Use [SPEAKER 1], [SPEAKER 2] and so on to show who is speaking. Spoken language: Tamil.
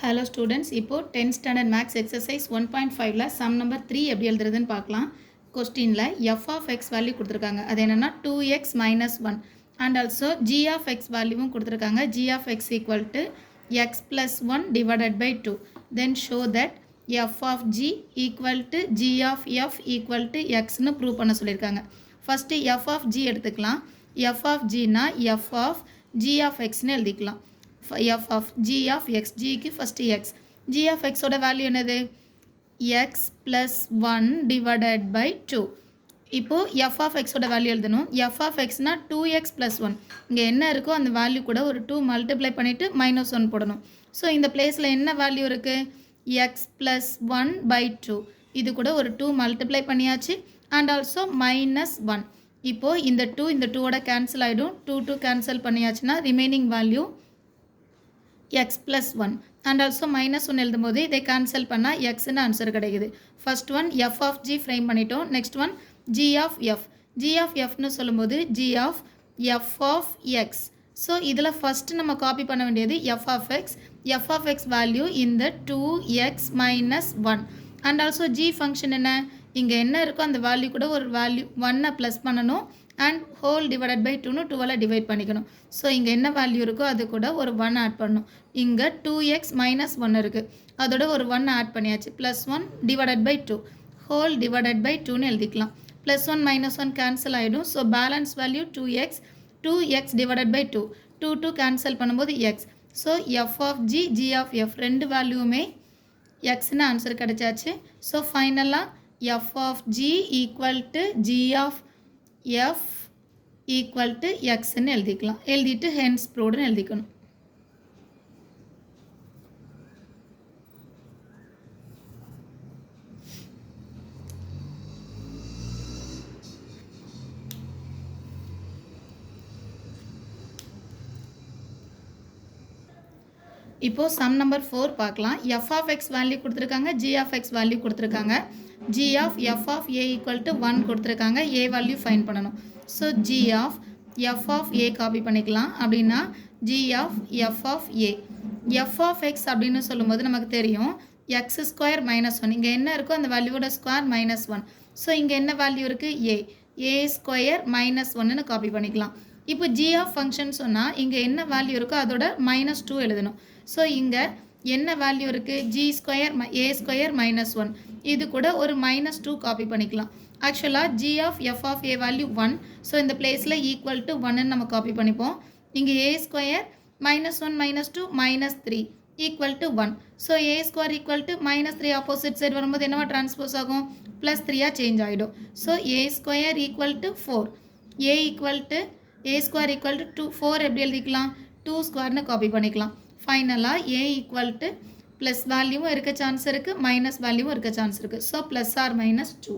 [SPEAKER 1] Hello students, இப்போ 10th standard max exercise 1.5ல sum number 3 எப்படி எழுதுறதுன்னு பார்க்கலாம். கொஸ்டின்ல f of x வேல்யூ கொடுத்திருக்காங்க. அது என்னன்னா 2x minus 1 and also g of x வேல்யூவும் கொடுத்திருக்காங்க. g of x equal to x plus 1 divided by 2. Then show that f of g equal to g of f equal to x னு prove பண்ண சொல்லியிருக்காங்க. First f of g எடுத்துக்கலாம். f of g னா f of g of x னு எழுதிக்கலாம். f of g of x, g க்கு first x, g of x ஓட வேல்யூ என்னது x plus 1 divided by 2. இப்போ f of x ஓட வேல்யூ எழுதணும். f of x னா 2x plus 1, இங்க என்ன இருக்கோ அந்த வேல்யூ கூட ஒரு 2 மல்டிப்ளை பண்ணிட்டு minus 1 போடணும். ஸோ இந்த பிளேஸில் என்ன வேல்யூ இருக்கு x plus 1 by 2, இது கூட ஒரு 2 மல்டிப்ளை பண்ணியாச்சு and also minus 1. இப்போ இந்த 2 இந்த 2 ஓட கேன்சல் ஆகிடும். 2 கேன்சல் பண்ணியாச்சுன்னா remaining value x plus 1 and also minus 1 எழுதும் போது இதை கேன்சல் பண்ணால் x ன்னு ஆன்சர் கிடைக்குது. First one f of g frame பண்ணிட்டோம். Next one g of f. g of f ன்னு சொல்லும்போது g of f of x. So இதில் ஃபர்ஸ்ட் நம்ம காப்பி பண்ண வேண்டியது f of x. f of x value இந்த 2x minus 1 and also g function என்ன, இங்கே என்ன இருக்கோ அந்த வேல்யூ கூட ஒரு வேல்யூ 1 ப்ளஸ் பண்ணணும் and whole divided by 2 12 divide பண்ணிக்கணும். ஸோ இங்கே என்ன வேல்யூ இருக்கோ அது கூட ஒரு 1 ஆட் பண்ணணும். இங்கே 2x minus 1 இருக்குது, அதோட ஒரு 1 ஆட் பண்ணியாச்சு. Plus 1 divided by 2 whole divided by 2னு எழுதிக்கலாம். ப்ளஸ் 1 minus 1 கேன்சல் ஆகிடும். So balance value 2x divided by 2 cancel பண்ணும்போது x. So f of g, g of f ரெண்டு வேல்யூவுமே xன்னு ஆன்சர் கிடைச்சாச்சு. ஸோ ஃபைனலாக f of g equal to g of f equal to x ன்னு எழுதிக்கலாம். எழுதிட்டு hence proved ன்னு எழுதிக்கணும். இப்போ சம் நம்பர் 4 பார்க்கலாம். f of x வேல்யூ கொடுத்துருக்காங்க, g of x வேல்யூ கொடுத்துருக்காங்க. g of f of a equal to 1 கொடுத்துருக்காங்க. a வேல்யூ ஃபைன் பண்ணணும். So g of f of a copy பண்ணிக்கலாம். அப்படின்னா g of f of a, f of x அப்படின்னு சொல்லும்போது நமக்கு தெரியும் x ஸ்கொயர் மைனஸ் 1, இங்கே என்ன இருக்கோ அந்த வேல்யூவோட ஸ்கொயர் மைனஸ் 1. ஸோ இங்கே என்ன வேல்யூ இருக்குது a ஸ்கொயர் மைனஸ் 1ன்னு காப்பி பண்ணிக்கலாம். இப்போ g of ஃபங்க்ஷன் சொன்னால் இங்கே என்ன வேல்யூ இருக்கோ அதோட minus 2 எழுதணும். ஸோ இங்கே என்ன வேல்யூ இருக்குது g square a square minus 1, இது கூட ஒரு -2 காப்பி பண்ணிக்கலாம். ஆக்சுவலாக g of f of a value 1, so இந்த பிளேஸில் ஈக்குவல் டு 1ன்னு நம்ம காப்பி பண்ணிப்போம். இங்கே a square -1 -2 -3 equal to 1. So a square equal to -3 opposite side வரும்போது என்னவா டிரான்ஸ்போஸ் ஆகும், +3 சேஞ்ச் ஆகிடும். So a square equal to 4, a equal to a square equal to 2, 4 எப்படி எழுதிக்கலாம் 2 ஸ்கொயர்னு காப்பி பண்ணிக்கலாம். ஃபைனலாக a ஈக்குவல் டு ப்ளஸ் வேல்யூவும் இருக்க சான்ஸ் இருக்குது, மைனஸ் வேல்யூவும் இருக்க சான்ஸ் இருக்குது. So +or -2.